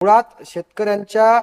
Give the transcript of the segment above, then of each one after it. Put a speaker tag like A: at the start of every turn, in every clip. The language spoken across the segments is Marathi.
A: मुळात शेतकऱ्यांच्या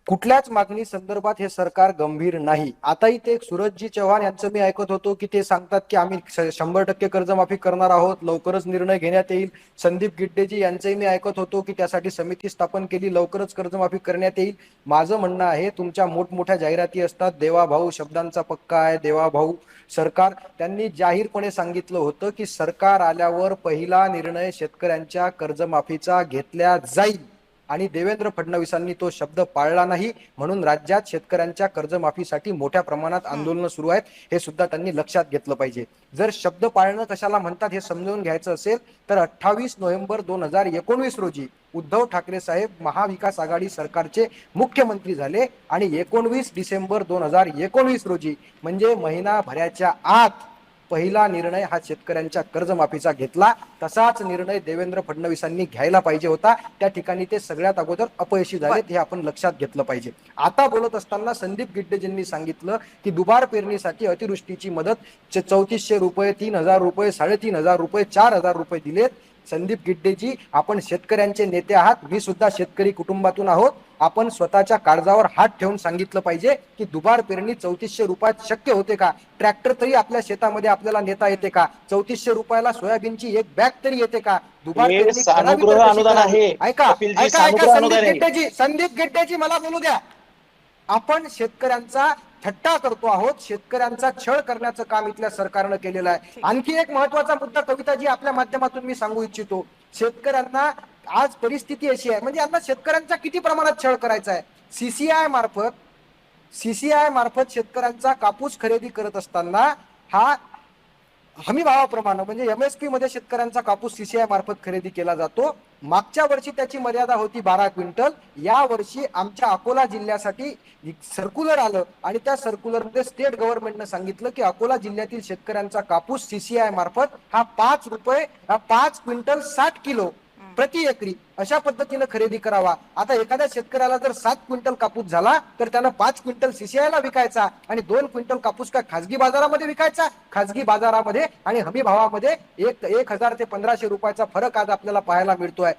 A: कुठल्याच मागणी संदर्भात हे सरकार गंभीर नाही। आताही ते सूरजजी चव्हाण यांचं मी ऐकत होतो की ते सांगतात की आम्ही 100% कर्जमाफी करणार आहोत, लवकरच निर्णय घेण्यात येईल। संदीप गिड्डेजी यांचंही मी ऐकत होतो की त्यासाठी समिती स्थापन केली, लवकरच कर्जमाफी करण्यात येईल। माझं म्हणणं आहे, तुमच्या मोठमोठ्या जाहिराती असतात, देवाभाऊ शब्दांचा पक्का आहे, देवाभाऊ सरकार, त्यांनी जाहीरपणे सांगितलं होतं की सरकार आल्यावर पहिला निर्णय शेतकऱ्यांच्या कर्जमाफीचा घेतला जाईल आणि देवेंद्र फडणवीसांनी तो शब्द पाळला नाही, म्हणून राज्यात शेतकऱ्यांच्या कर्जमाफीसाठी मोठ्या प्रमाणात आंदोलनं सुरू आहेत। हे सुद्धा त्यांनी लक्षात घेतलं पाहिजे। जर शब्द पाळणं कशाला म्हणतात हे समजून घ्यायचं असेल तर 28 नोव्हेंबर 2019 रोजी उद्धव ठाकरे साहेब महाविकास आघाडी सरकारचे मुख्यमंत्री झाले आणि 19 डिसेंबर 2019 रोजी म्हणजे महिनाभराच्या आत पहिला निर्णय हा शेतकऱ्यांच्या कर्जमाफीचा घेतला। तसाच निर्णय देवेंद्र फडणवीसांनी घ्यायला पाहिजे होता, त्या ठिकाणी ते सगळ्यात अगोदर अपयशी झालेत, हे आपण लक्षात घेतलं पाहिजे। आता बोलत असताना संदीप गिड्डेजींनी सांगितलं की दुबार पेरणीसाठी अतिवृष्टीची मदत 3400 रुपये, 3000 रुपये, 3500 रुपये, 4000 रुपये दिलेत। संदीप गिड्डेजी, आपण शेतकऱ्यांचे नेते आहात, मी सुद्धा शेतकरी कुटुंबातून आहोत। आपण स्वतःच्या काळजावर हात ठेवून सांगितलं पाहिजे की दुबार पेरणी 3400 रुपयात शक्य होते का? ट्रॅक्टर तरी आपल्या शेतामध्ये आपल्याला नेता येते का? 3400 रुपयाला सोयाबीनची एक बॅग तरी येते का? दुबार
B: हे
A: पेरणी करावी तर
B: सानुग्रह
A: कशी
B: अनुदान
A: करावी?
B: आहे
A: ऐका
B: कपिलजी,
A: ऐका ऐका
B: सानुग्रह अनुदान आहे।
A: संदीप गिड्डेजी मला बोलू द्या। आपण शेतकऱ्यांचा थट्टा करतो आहोत, शेतकऱ्यांचा छळ करण्याचं काम इथल्या सरकारनं केलेलं आहे। आणखी एक महत्वाचा मुद्दा कविताजी आपल्या माध्यमातून मी सांगू इच्छितो। शेतकऱ्यांना आज परिस्थिती अशी आहे, म्हणजे यांना शेतकऱ्यांचा किती प्रमाणात छळ करायचा आहे? सीसीआय मार्फत शेतकऱ्यांचा कापूस खरेदी करत असताना हा हमी भावाप्रमाणे म्हणजे एमएसपी मध्ये शेतकऱ्यांचा कापूस सीसीआय मार्फत खरेदी केला जातो। मागच्या वर्षी त्याची मर्यादा होती 12 क्विंटल। या वर्षी आमच्या अकोला जिल्ह्यासाठी सर्क्युलर आलं आणि त्या सर्क्युलर मध्ये स्टेट गव्हर्नमेंटने सांगितलं की अकोला जिल्ह्यातील शेतकऱ्यांचा कापूस सीसीआय मार्फत हा 5 क्विंटल 60 किलो प्रति एकरी अशा पद्धतीने खरेदी करावा। आता एखाद्या शेतकऱ्याला जर 7 क्विंटल कापूस झाला तर त्यानं 5 क्विंटल सीसीआयला विकायचा आणि 2 क्विंटल कापूस का खासगी बाजारामध्ये विकायचा। खासगी बाजारामध्ये आणि हमी भावामध्ये 1000 ते 1500 रुपयाचा फरक आज आपल्याला पाहायला मिळतोय।